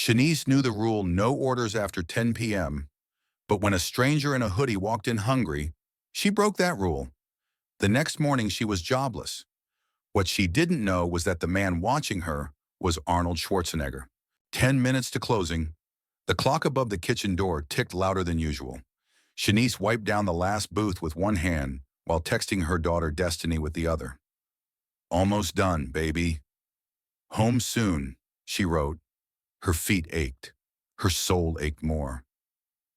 Chenise knew the rule: no orders after 10 p.m., but when a stranger in a hoodie walked in hungry, she broke that rule. The next morning, she was jobless. What she didn't know was that the man watching her was Arnold Schwarzenegger. 10 minutes to closing. The clock above the kitchen door ticked louder than usual. Chenise wiped down the last booth with one hand while texting her daughter Destiny with the other. "Almost done, baby." "Home soon," she wrote. Her feet ached. Her soul ached more.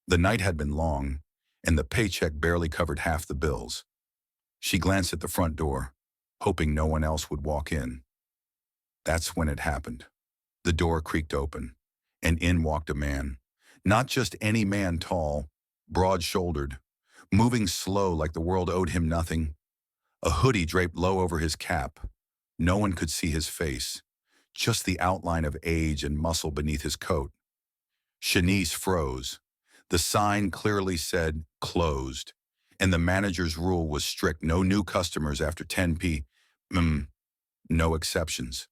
The night had been long, and the paycheck barely covered half the bills. She glanced at the front door, hoping no one else would walk in. That's when it happened. The door creaked open, and in walked a man. Not just any man, tall, broad-shouldered, moving slow like the world owed him nothing. A hoodie draped low over his cap. No one could see his face, just the outline of age and muscle beneath his coat. Chenise froze. The sign clearly said closed, and the manager's rule was strict: no new customers after 10 p.m., no exceptions.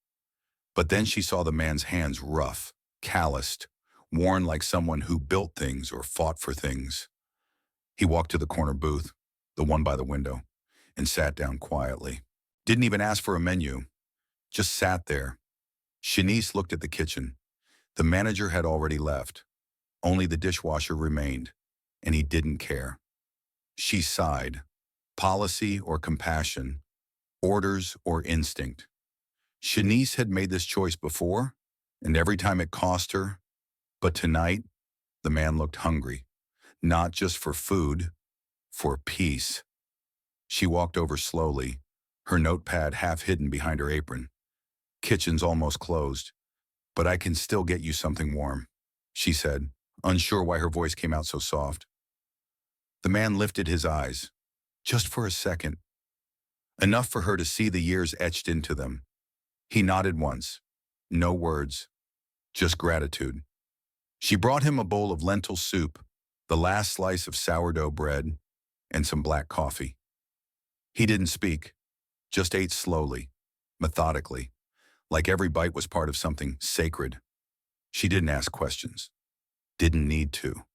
But then she saw the man's hands rough, calloused, worn like someone who built things or fought for things. He walked to the corner booth, the one by the window, and sat down quietly. Didn't even ask for a menu, just sat there. Chenise looked at the kitchen. The manager had already left. Only the dishwasher remained, and he didn't care. She sighed. Policy or compassion, orders or instinct. Chenise had made this choice before, and every time it cost her. But tonight, the man looked hungry, not just for food, for peace. She walked over slowly, her notepad half hidden behind her apron. "Kitchen's almost closed, but I can still get you something warm," she said, unsure why her voice came out so soft. The man lifted his eyes, just for a second, enough for her to see the years etched into them. He nodded once, no words, just gratitude. She brought him a bowl of lentil soup, the last slice of sourdough bread, and some black coffee. He didn't speak, just ate slowly, methodically, like every bite was part of something sacred. She didn't ask questions, didn't need to.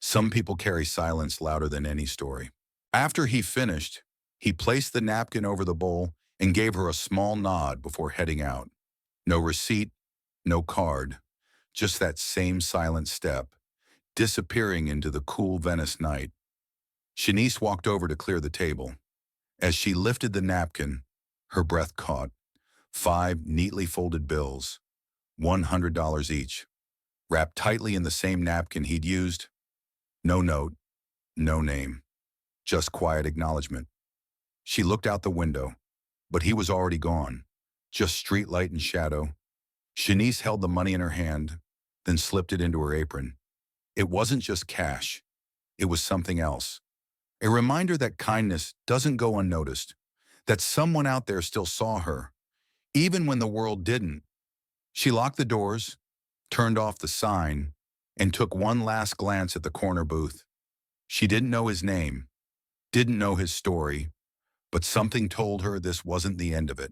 Some people carry silence louder than any story. After he finished, he placed the napkin over the bowl and gave her a small nod before heading out. No receipt, no card, just that same silent step, disappearing into the cool Venice night. Chenise walked over to clear the table. As she lifted the napkin, her breath caught. 5 neatly folded bills, $100 each, wrapped tightly in the same napkin he'd used. No note, no name, just quiet acknowledgement. She looked out the window, but he was already gone, just street light and shadow. Chenise held the money in her hand, then slipped it into her apron. It wasn't just cash, it was something else. A reminder that kindness doesn't go unnoticed, that someone out there still saw her, even when the world didn't. She locked the doors, turned off the sign, and took one last glance at the corner booth. She didn't know his name, didn't know his story, but something told her this wasn't the end of it.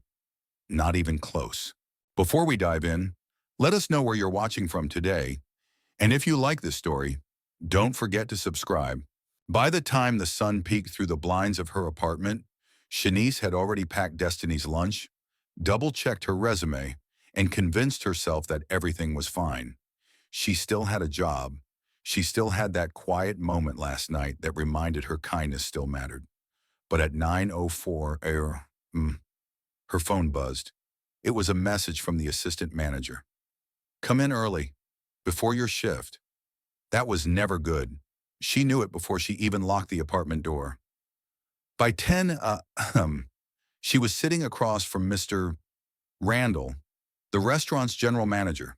Not even close. Before we dive in, let us know where you're watching from today, and if you like this story, don't forget to subscribe. By the time the sun peeked through the blinds of her apartment, Chenise had already packed Destiny's lunch, double-checked her resume, and convinced herself that everything was fine. She still had a job. She still had that quiet moment last night that reminded her kindness still mattered. But at 9:04 a.m., her phone buzzed. It was a message from the assistant manager. "Come in early, before your shift." That was never good. She knew it before she even locked the apartment door. By 10, she was sitting across from Mr. Randall, the restaurant's general manager.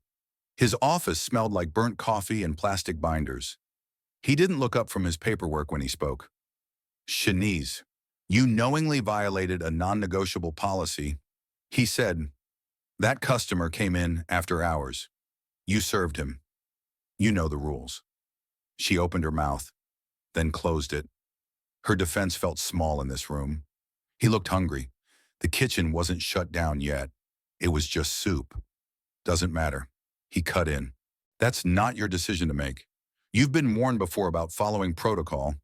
His office smelled like burnt coffee and plastic binders. He didn't look up from his paperwork when he spoke. "Chenise, you knowingly violated a non-negotiable policy," he said. "That customer came in after hours. You served him. You know the rules." She opened her mouth, then closed it. Her defense felt small in this room. He looked hungry. The kitchen wasn't shut down yet. It was just soup. "Doesn't matter." He cut in. That's not your decision to make. You've been warned before about following protocol.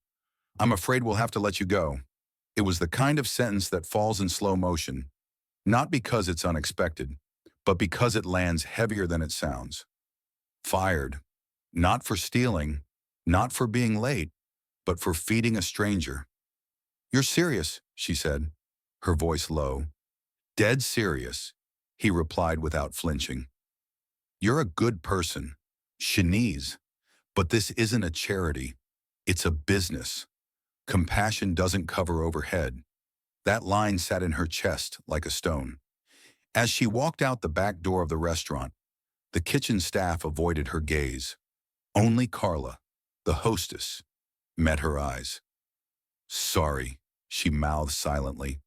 I'm afraid we'll have to let you go. It was the kind of sentence that falls in slow motion, not because it's unexpected, but because it lands heavier than it sounds. Fired. Not for stealing, not for being late, but for feeding a stranger. You're serious, she said, her voice low. Dead serious, he replied without flinching. You're a good person, Chenise, but this isn't a charity. It's a business. Compassion doesn't cover overhead. That line sat in her chest like a stone. As she walked out the back door of the restaurant, the kitchen staff avoided her gaze. Only Carla, the hostess, met her eyes. Sorry, she mouthed silently.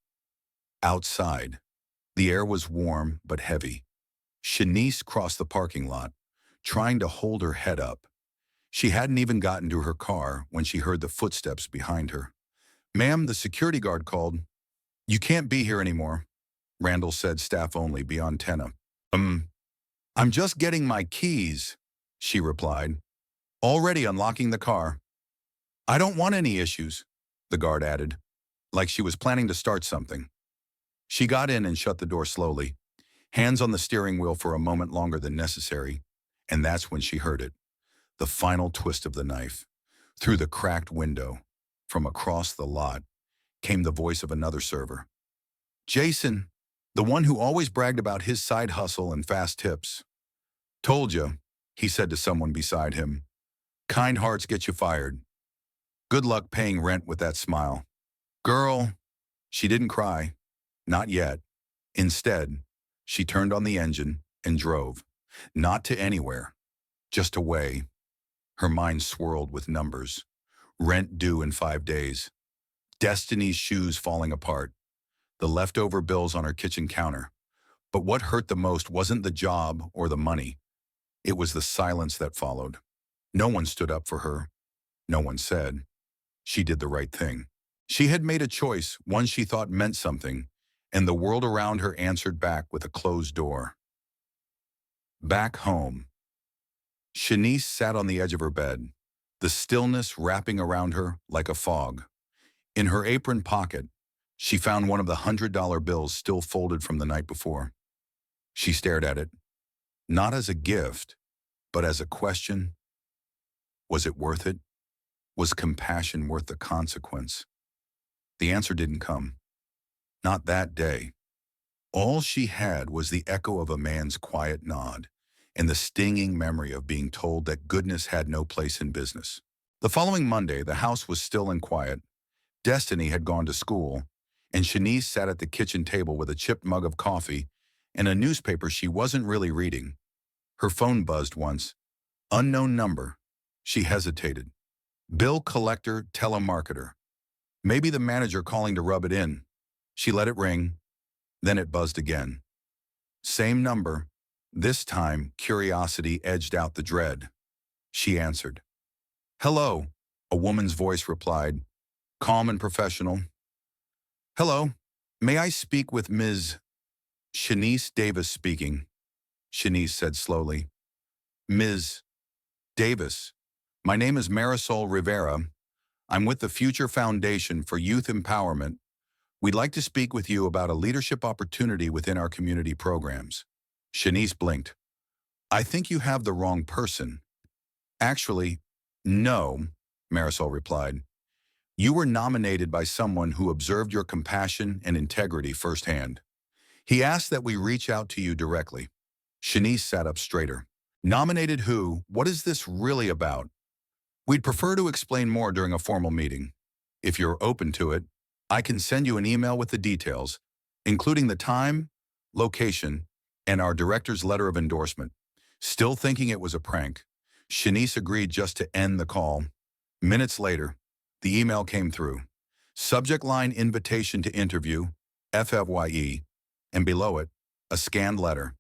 Outside, the air was warm but heavy. Chenise crossed the parking lot, trying to hold her head up. She hadn't even gotten to her car when she heard the footsteps behind her. Ma'am, the security guard called. You can't be here anymore, Randall said, staff only, beyond Tenna. I'm just getting my keys, she replied, already unlocking the car. I don't want any issues, the guard added, like she was planning to start something. She got in and shut the door slowly, hands on the steering wheel for a moment longer than necessary, and that's when she heard it. The final twist of the knife. Through the cracked window, from across the lot, came the voice of another server. Jason, the one who always bragged about his side hustle and fast tips. Told you, he said to someone beside him. Kind hearts get you fired. Good luck paying rent with that smile. Girl, she didn't cry. Not yet. Instead, she turned on the engine and drove. Not to anywhere, just away. Her mind swirled with numbers. Rent due in 5 days. Destiny's shoes falling apart. The leftover bills on her kitchen counter. But what hurt the most wasn't the job or the money. It was the silence that followed. No one stood up for her. No one said. She did the right thing. She had made a choice, one she thought meant something, and the world around her answered back with a closed door. Back home. Chenise sat on the edge of her bed, the stillness wrapping around her like a fog. In her apron pocket, she found one of the $100 bills still folded from the night before. She stared at it, not as a gift, but as a question. Was it worth it? Was compassion worth the consequence? The answer didn't come. Not that day. All she had was the echo of a man's quiet nod and the stinging memory of being told that goodness had no place in business. The following Monday, the house was still and quiet. Destiny had gone to school, and Chenise sat at the kitchen table with a chipped mug of coffee and a newspaper she wasn't really reading. Her phone buzzed once. Unknown number. She hesitated. Bill collector, telemarketer. Maybe the manager calling to rub it in. She let it ring. Then it buzzed again. Same number. This time, curiosity edged out the dread. She answered. Hello, a woman's voice replied, calm and professional. Hello, may I speak with Ms. Chenise Davis speaking, Chenise said slowly. Ms. Davis, my name is Marisol Rivera. I'm with the Future Foundation for Youth Empowerment. We'd like to speak with you about a leadership opportunity within our community programs. Chenise blinked. I think you have the wrong person. Actually, no, Marisol replied. You were nominated by someone who observed your compassion and integrity firsthand. He asked that we reach out to you directly. Chenise sat up straighter. Nominated who? What is this really about? We'd prefer to explain more during a formal meeting. If you're open to it, I can send you an email with the details, including the time, location, and our director's letter of endorsement. Still thinking it was a prank, Chenise agreed just to end the call. Minutes later, the email came through. Subject line invitation to interview, FFYE, and below it, a scanned letter.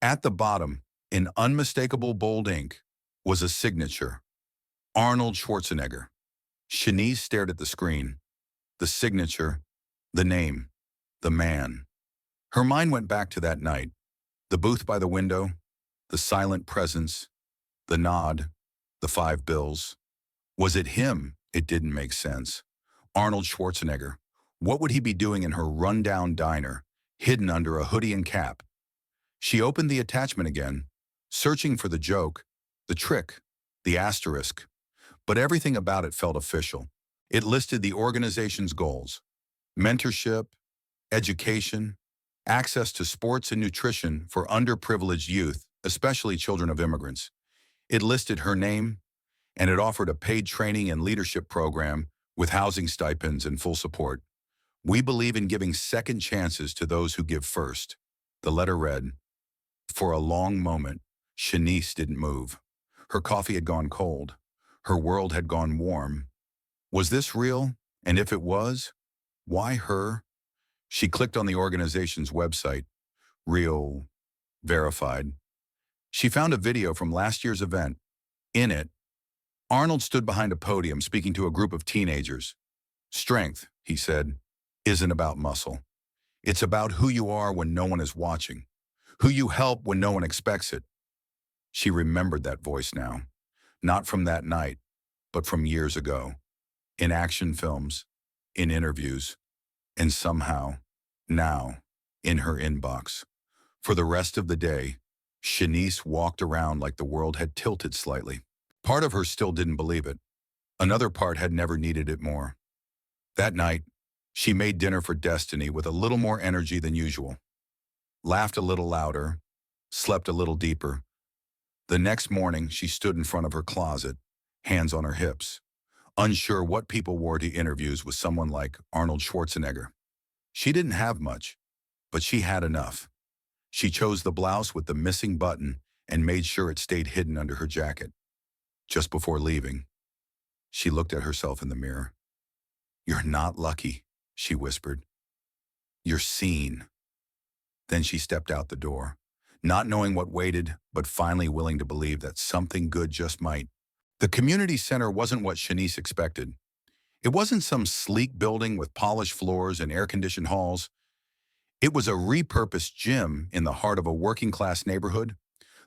At the bottom, in unmistakable bold ink, was a signature. Arnold Schwarzenegger. Chenise stared at the screen. The signature, the name, the man. Her mind went back to that night. The booth by the window, the silent presence, The nod, the 5 bills. Was it him? It didn't make sense. Arnold Schwarzenegger. What would he be doing in her rundown diner, hidden under a hoodie and cap? She opened the attachment again, searching for the joke, the trick, the asterisk. But everything about it felt official. It listed the organization's goals: mentorship, education, access to sports and nutrition for underprivileged youth, especially children of immigrants. It listed her name, and it offered a paid training and leadership program with housing stipends and full support. We believe in giving second chances to those who give first. The letter read. For a long moment, Chenise didn't move. Her coffee had gone cold. Her world had gone warm. Was this real? And if it was, why her? She clicked on the organization's website. Real, verified. She found a video from last year's event. In it, Arnold stood behind a podium speaking to a group of teenagers. Strength, he said, isn't about muscle. It's about who you are when no one is watching, who you help when no one expects it. She remembered that voice now, not from that night, but from years ago, in action films, in interviews, and somehow, now, in her inbox. For the rest of the day, Chenise walked around like the world had tilted slightly. Part of her still didn't believe it. Another part had never needed it more. That night, she made dinner for destiny with a little more energy than usual. Laughed a little louder, slept a little deeper. The next morning, she stood in front of her closet, hands on her hips, unsure what people wore to interviews with someone like Arnold Schwarzenegger. She didn't have much, but she had enough. She chose the blouse with the missing button and made sure it stayed hidden under her jacket. Just before leaving, she looked at herself in the mirror. "You're not lucky," she whispered. "You're seen." Then she stepped out the door, not knowing what waited, but finally willing to believe that something good just might. The community center wasn't what Chenise expected. It wasn't some sleek building with polished floors and air-conditioned halls. It was a repurposed gym in the heart of a working-class neighborhood,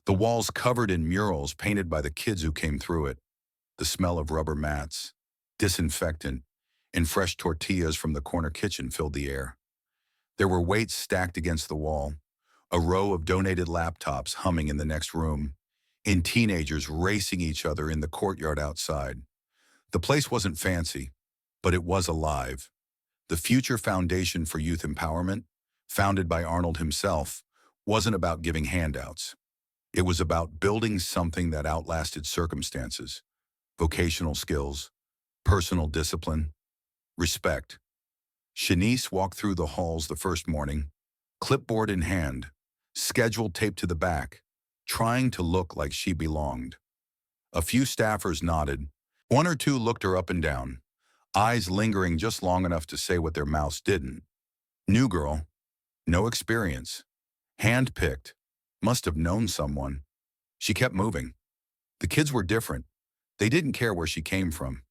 the walls covered in murals painted by the kids who came through it. The smell of rubber mats, disinfectant, and fresh tortillas from the corner kitchen filled the air. There were weights stacked against the wall, a row of donated laptops humming in the next room, and teenagers racing each other in the courtyard outside. The place wasn't fancy, but it was alive. The Future Foundation for Youth Empowerment, founded by Arnold himself, wasn't about giving handouts. It was about building something that outlasted circumstances: vocational skills, personal discipline, respect. Chenise walked through the halls the first morning, clipboard in hand, schedule taped to the back, trying to look like she belonged. A few staffers nodded. One or two looked her up and down, eyes lingering just long enough to say what their mouths didn't. New girl, no experience, hand-picked, must have known someone. She kept moving. The kids were different. They didn't care where she came from.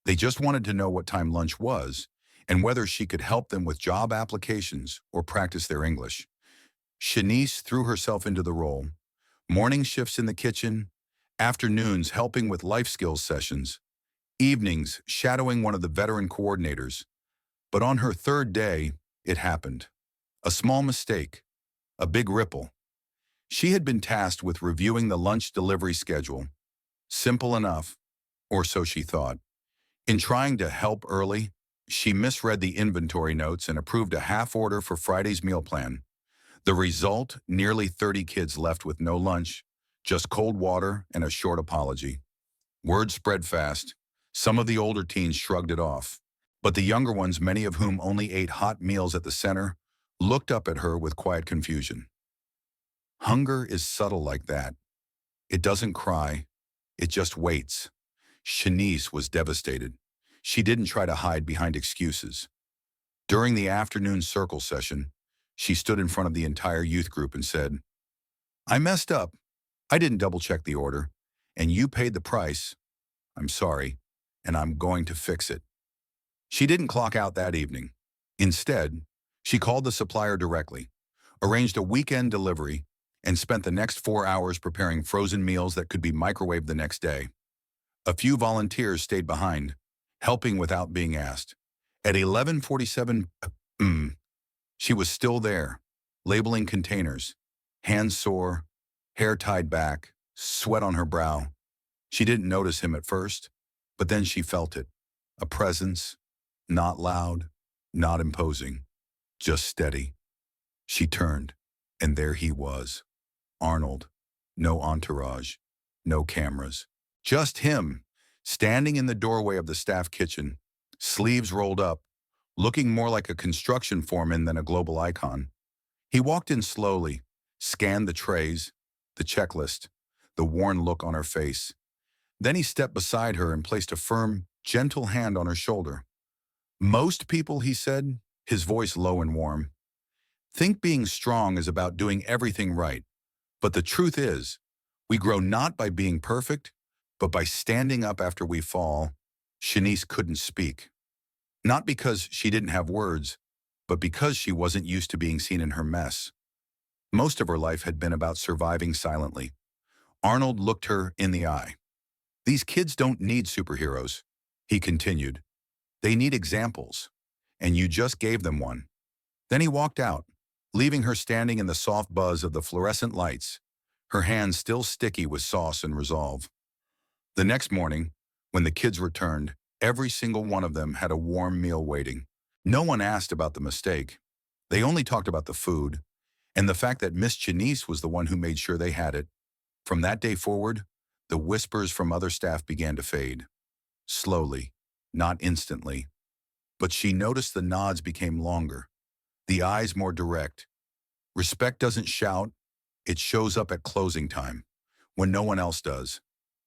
They just wanted to know what time lunch was and whether she could help them with job applications or practice their English. Chenise threw herself into the role. Morning shifts in the kitchen, afternoons helping with life skills sessions, evenings shadowing one of the veteran coordinators. But on her third day, it happened. A small mistake, a big ripple. She had been tasked with reviewing the lunch delivery schedule. Simple enough, or so she thought. In trying to help early, she misread the inventory notes and approved a half order for Friday's meal plan. The result, nearly 30 kids left with no lunch, just cold water and a short apology. Word spread fast. Some of the older teens shrugged it off, but the younger ones, many of whom only ate hot meals at the center, looked up at her with quiet confusion. Hunger is subtle like that. It doesn't cry, it just waits. Chenise was devastated. She didn't try to hide behind excuses. During the afternoon circle session, she stood in front of the entire youth group and said, "I messed up. I didn't double-check the order, and you paid the price. I'm sorry, and I'm going to fix it." She didn't clock out that evening. Instead, she called the supplier directly, arranged a weekend delivery, and spent the next 4 hours preparing frozen meals that could be microwaved the next day. A few volunteers stayed behind, helping without being asked. At 11:47, she was still there, labeling containers, hands sore, hair tied back, sweat on her brow. She didn't notice him at first, but then she felt it. A presence, not loud, not imposing, just steady. She turned, and there he was. Arnold. No entourage, no cameras. Just him, standing in the doorway of the staff kitchen, sleeves rolled up, looking more like a construction foreman than a global icon. He walked in slowly, scanned the trays, the checklist, the worn look on her face. Then he stepped beside her and placed a firm, gentle hand on her shoulder. "Most people," he said, his voice low and warm, "think being strong is about doing everything right. But the truth is, we grow not by being perfect, but by standing up after we fall." Chenise couldn't speak. Not because she didn't have words, but because she wasn't used to being seen in her mess. Most of her life had been about surviving silently. Arnold looked her in the eye. "These kids don't need superheroes," he continued. "They need examples, and you just gave them one." Then he walked out, leaving her standing in the soft buzz of the fluorescent lights, her hands still sticky with sauce and resolve. The next morning, when the kids returned, every single one of them had a warm meal waiting. No one asked about the mistake. They only talked about the food, and the fact that Miss Chenise was the one who made sure they had it. From that day forward, the whispers from other staff began to fade. Slowly, not instantly. But she noticed the nods became longer, the eyes more direct. Respect doesn't shout, it shows up at closing time, when no one else does.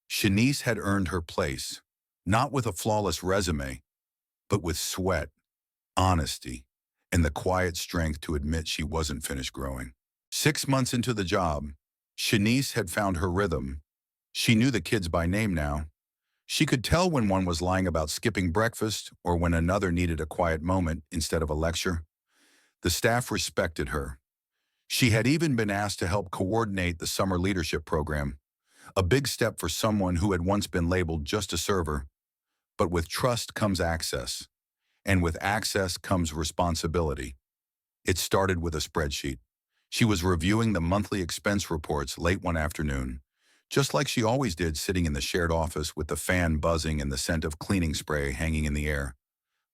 Chenise had earned her place, not with a flawless resume, but with sweat, honesty, and the quiet strength to admit she wasn't finished growing. 6 months into the job, Chenise had found her rhythm. She knew the kids by name now. She could tell when one was lying about skipping breakfast or when another needed a quiet moment instead of a lecture. The staff respected her. She had even been asked to help coordinate the summer leadership program, a big step for someone who had once been labeled just a server. But with trust comes access, and with access comes responsibility. It started with a spreadsheet. She was reviewing the monthly expense reports late one afternoon, just like she always did, sitting in the shared office with the fan buzzing and the scent of cleaning spray hanging in the air.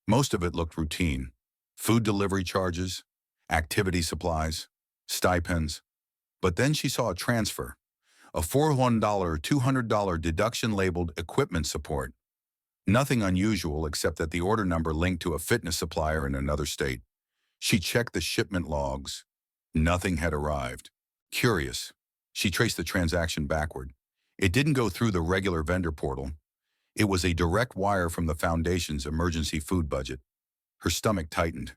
Most of it looked routine. Food delivery charges, activity supplies, stipends. But then she saw a transfer, a $401 or $200 deduction labeled equipment support. Nothing unusual except that the order number linked to a fitness supplier in another state. She checked the shipment logs. Nothing had arrived. Curious, she traced the transaction backward. It didn't go through the regular vendor portal. It was a direct wire from the foundation's emergency food budget. Her stomach tightened.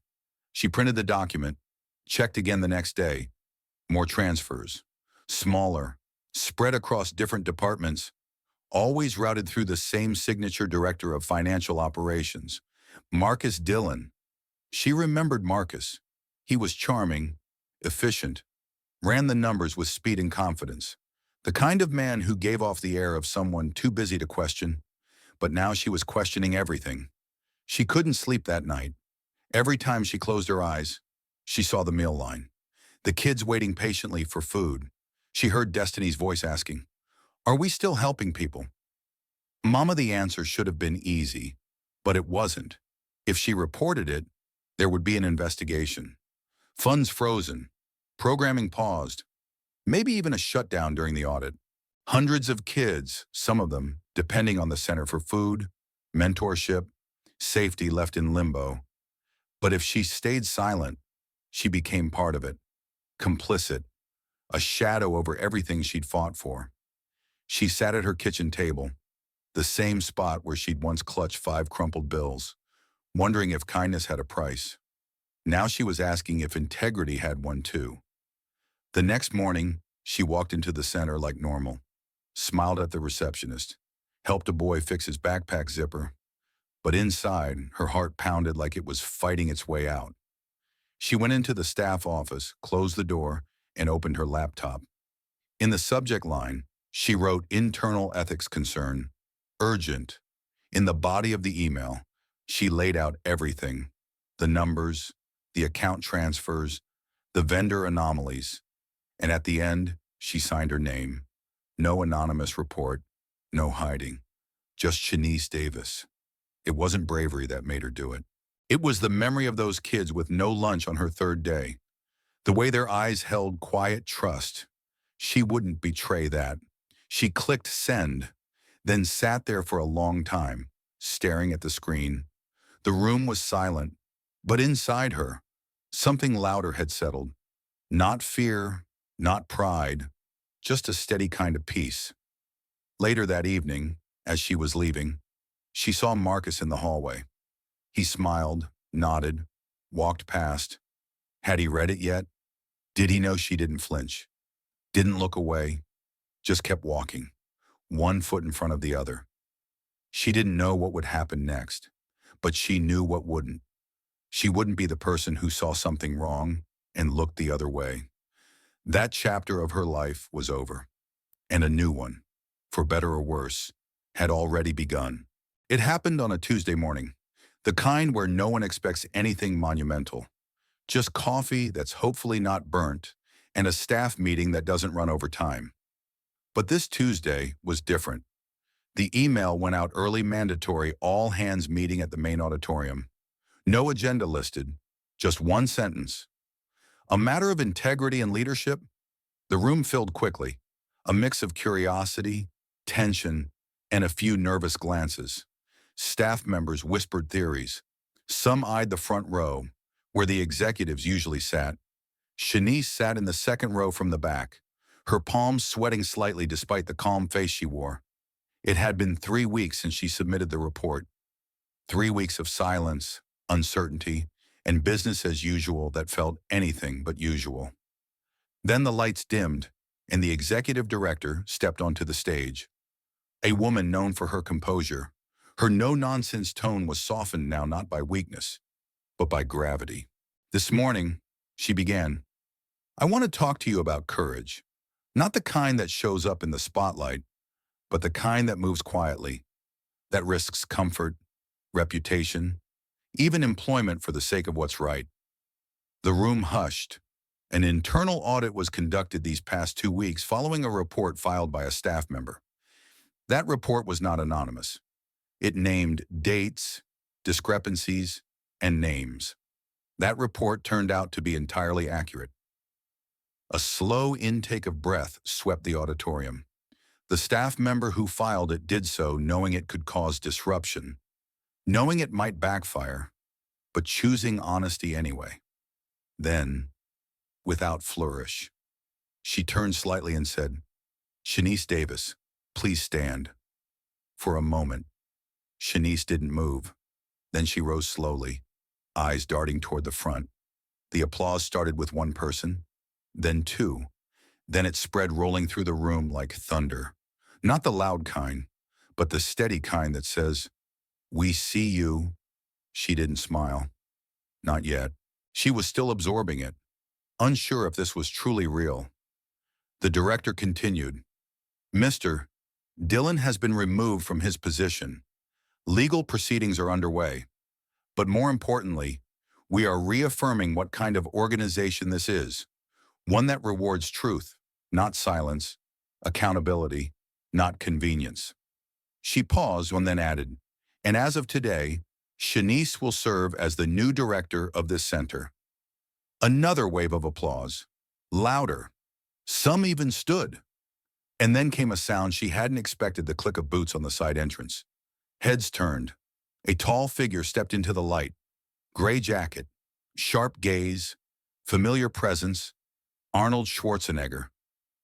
She printed the document, checked again the next day. More transfers. Smaller, spread across different departments, always routed through the same signature director of financial operations, Marcus Dillon. She remembered Marcus. He was charming, efficient, ran the numbers with speed and confidence. The kind of man who gave off the air of someone too busy to question. But now she was questioning everything. She couldn't sleep that night. Every time she closed her eyes, she saw the meal line. The kids waiting patiently for food. She heard Destiny's voice asking, "Are we still helping people?" Mama, the answer should have been easy, but it wasn't. If she reported it, there would be an investigation. Funds frozen, programming paused, maybe even a shutdown during the audit. Hundreds of kids, some of them depending on the Center for Food, mentorship, safety, left in limbo. But if she stayed silent, she became part of it, complicit, a shadow over everything she'd fought for. She sat at her kitchen table, the same spot where she'd once clutched 5 crumpled bills, wondering if kindness had a price. Now she was asking if integrity had one too. The next morning, she walked into the center like normal, smiled at the receptionist, helped a boy fix his backpack zipper, but inside, her heart pounded like it was fighting its way out. She went into the staff office, closed the door, and opened her laptop. In the subject line, she wrote internal ethics concern, urgent. In the body of the email, she laid out everything, the numbers, the account transfers, the vendor anomalies, and at the end, she signed her name. No anonymous report, no hiding, just Chenise Davis. It wasn't bravery that made her do it. It was the memory of those kids with no lunch on her third day. The way their eyes held quiet trust. She wouldn't betray that. She clicked send, then sat there for a long time, staring at the screen. The room was silent, but inside her, something louder had settled. Not fear, not pride, just a steady kind of peace. Later that evening, as she was leaving, she saw Marcus in the hallway. He smiled, nodded, walked past. Had he read it yet? Did he know she didn't flinch? Didn't look away, just kept walking, one foot in front of the other. She didn't know what would happen next, but she knew what wouldn't. She wouldn't be the person who saw something wrong and looked the other way. That chapter of her life was over, and a new one, for better or worse, had already begun. It happened on a Tuesday morning, the kind where no one expects anything monumental. Just coffee that's hopefully not burnt, and a staff meeting that doesn't run over time. But this Tuesday was different. The email went out early, mandatory all-hands meeting at the main auditorium. No agenda listed, just one sentence. A matter of integrity and leadership? The room filled quickly, a mix of curiosity, tension, and a few nervous glances. Staff members whispered theories. Some eyed the front row, where the executives usually sat. Chenise sat in the second row from the back, her palms sweating slightly despite the calm face she wore. It had been 3 weeks since she submitted the report. 3 weeks of silence, uncertainty, and business as usual that felt anything but usual. Then the lights dimmed, and the executive director stepped onto the stage. A woman known for her composure. Her no-nonsense tone was softened now not by weakness, but by gravity. This morning, she began, I want to talk to you about courage. Not the kind that shows up in the spotlight, but the kind that moves quietly, that risks comfort, reputation, even employment for the sake of what's right. The room hushed. An internal audit was conducted these past 2 weeks following a report filed by a staff member. That report was not anonymous. It named dates, discrepancies, and names. That report turned out to be entirely accurate. A slow intake of breath swept the auditorium. The staff member who filed it did so knowing it could cause disruption, knowing it might backfire, but choosing honesty anyway. Then, without flourish, she turned slightly and said, Chenise Davis, please stand. For a moment, Chenise didn't move. Then she rose slowly, eyes darting toward the front. The applause started with one person, then two. Then it spread rolling through the room like thunder. Not the loud kind, but the steady kind that says, we see you. She didn't smile. Not yet. She was still absorbing it, unsure if this was truly real. The director continued, Mr. Dillon has been removed from his position. Legal proceedings are underway. But more importantly, we are reaffirming what kind of organization this is. One that rewards truth, not silence, accountability, not convenience. She paused and then added, and as of today, Chenise will serve as the new director of this center. Another wave of applause, louder. Some even stood. And then came a sound she hadn't expected, the click of boots on the side entrance. Heads turned. A tall figure stepped into the light. Gray jacket, sharp gaze, familiar presence. Arnold Schwarzenegger.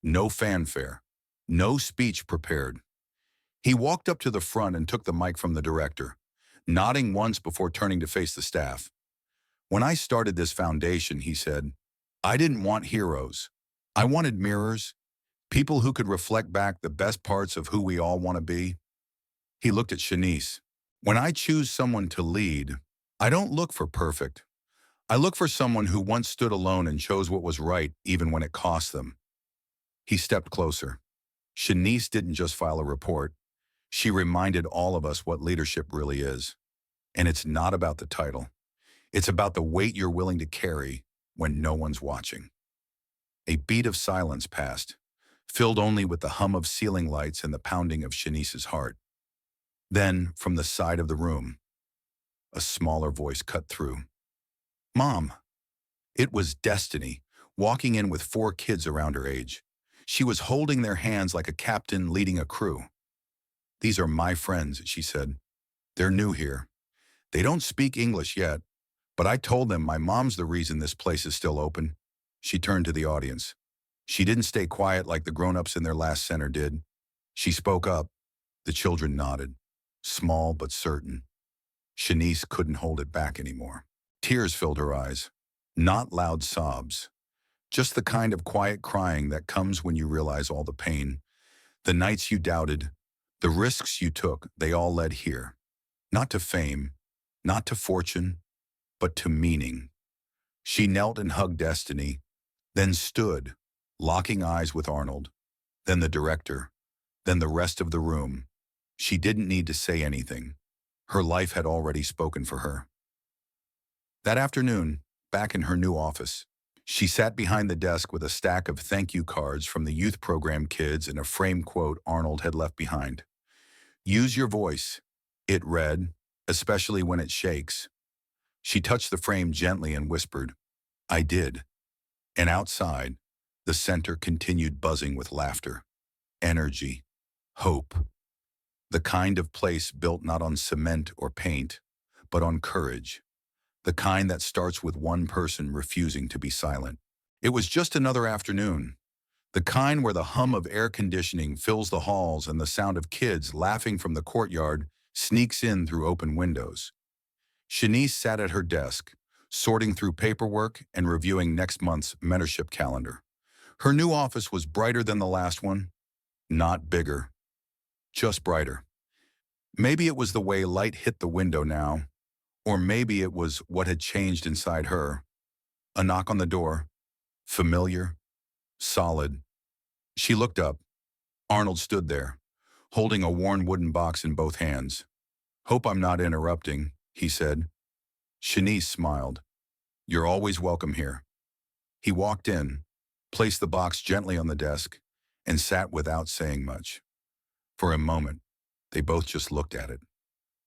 No fanfare. No speech prepared. He walked up to the front and took the mic from the director, nodding once before turning to face the staff. When I started this foundation, he said, I didn't want heroes. I wanted mirrors, people who could reflect back the best parts of who we all want to be. He looked at Chenise. When I choose someone to lead, I don't look for perfect. I look for someone who once stood alone and chose what was right even when it cost them. He stepped closer. Chenise didn't just file a report. She reminded all of us what leadership really is. And it's not about the title. It's about the weight you're willing to carry when no one's watching. A beat of silence passed, filled only with the hum of ceiling lights and the pounding of Chenise's heart. Then, from the side of the room, a smaller voice cut through. "Mom." It was Destiny, walking in with 4 kids around her age. She was holding their hands like a captain leading a crew. "These are my friends," she said. "They're new here. They don't speak English yet, but I told them my mom's the reason this place is still open." She turned to the audience. She didn't stay quiet like the grown-ups in their last center did. She spoke up. The children nodded, small but certain. Chenise couldn't hold it back anymore. Tears filled her eyes. Not loud sobs. Just the kind of quiet crying that comes when you realize all the pain. The nights you doubted, the risks you took, they all led here. Not to fame, not to fortune, but to meaning. She knelt and hugged Destiny, then stood, locking eyes with Arnold, then the director, then the rest of the room. She didn't need to say anything. Her life had already spoken for her. That afternoon, back in her new office, she sat behind the desk with a stack of thank you cards from the youth program kids and a framed quote Arnold had left behind. "Use your voice," it read, "especially when it shakes." She touched the frame gently and whispered, "I did." And outside, the center continued buzzing with laughter, energy, hope. The kind of place built not on cement or paint, but on courage. The kind that starts with one person refusing to be silent. It was just another afternoon. The kind where the hum of air conditioning fills the halls and the sound of kids laughing from the courtyard sneaks in through open windows. Chenise sat at her desk, sorting through paperwork and reviewing next month's mentorship calendar. Her new office was brighter than the last one, not bigger, just brighter. Maybe it was the way light hit the window now, or maybe it was what had changed inside her. A knock on the door, familiar, solid. She looked up. Arnold stood there, holding a worn wooden box in both hands. "Hope I'm not interrupting," he said. Chenise smiled. "You're always welcome here." He walked in, placed the box gently on the desk, and sat without saying much. For a moment, they both just looked at it.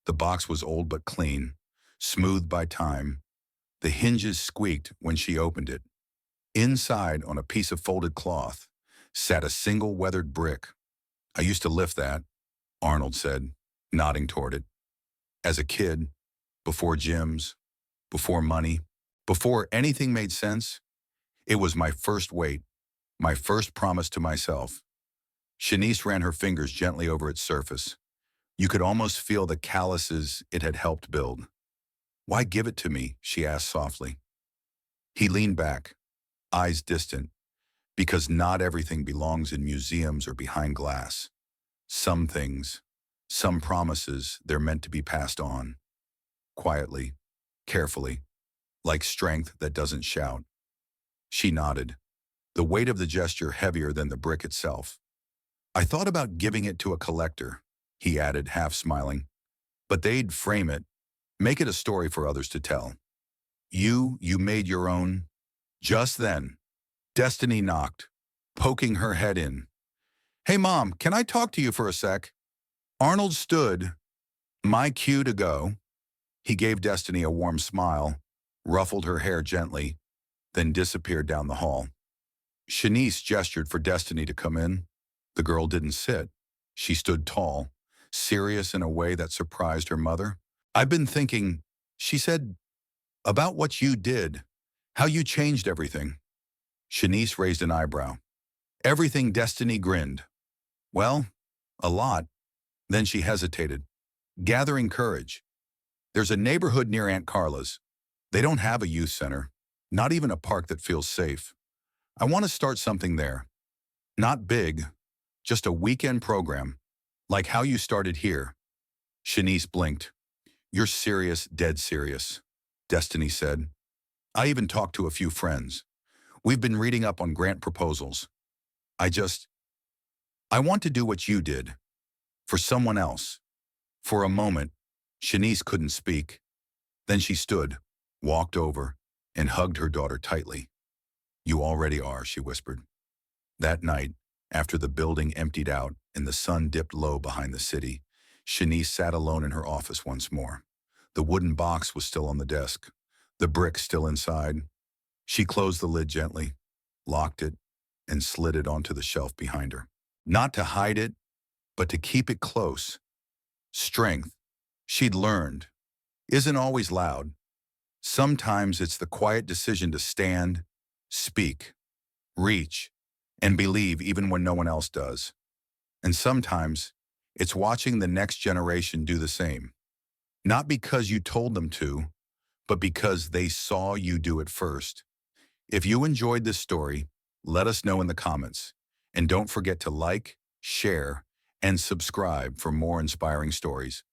The box was old but clean, smoothed by time. The hinges squeaked when she opened it. Inside, on a piece of folded cloth, sat a single weathered brick. "I used to lift that," Arnold said, nodding toward it. "As a kid, before gyms, before money, before anything made sense, it was my first weight, my first promise to myself." Chenise ran her fingers gently over its surface. You could almost feel the calluses it had helped build. "Why give it to me?" she asked softly. He leaned back, eyes distant, because not everything belongs in museums or behind glass. Some things, some promises, they're meant to be passed on. Quietly, carefully, like strength that doesn't shout. She nodded, the weight of the gesture heavier than the brick itself. "I thought about giving it to a collector," he added, half smiling. "But they'd frame it, make it a story for others to tell. You made your own." Just then, Destiny knocked, poking her head in. "Hey, Mom, can I talk to you for a sec?" Arnold stood, my cue to go. He gave Destiny a warm smile, ruffled her hair gently, then disappeared down the hall. Chenise gestured for Destiny to come in. The girl didn't sit. She stood tall, serious in a way that surprised her mother. "I've been thinking," she said, "about what you did, how you changed everything." Chenise raised an eyebrow. "Everything?" Destiny grinned. "Well, a lot." Then she hesitated, gathering courage. "There's a neighborhood near Aunt Carla's. They don't have a youth center, not even a park that feels safe. I want to start something there. Not big, just a weekend program, like how you started here." Chenise blinked. "You're serious, dead serious," Destiny said. "I even talked to a few friends. We've been reading up on grant proposals." I just, I want to do what you did, for someone else. For a moment, Chenise couldn't speak. Then she stood, walked over, and hugged her daughter tightly. You already are, she whispered. That night, after the building emptied out and the sun dipped low behind the city, Chenise sat alone in her office once more. The wooden box was still on the desk, the brick still inside. She closed the lid gently, locked it, and slid it onto the shelf behind her. Not to hide it, but to keep it close. Strength, she'd learned, isn't always loud. Sometimes it's the quiet decision to stand, speak, reach, and believe even when no one else does. And sometimes it's watching the next generation do the same. Not because you told them to, but because they saw you do it first. If you enjoyed this story, let us know in the comments. And don't forget to like, share, and subscribe for more inspiring stories.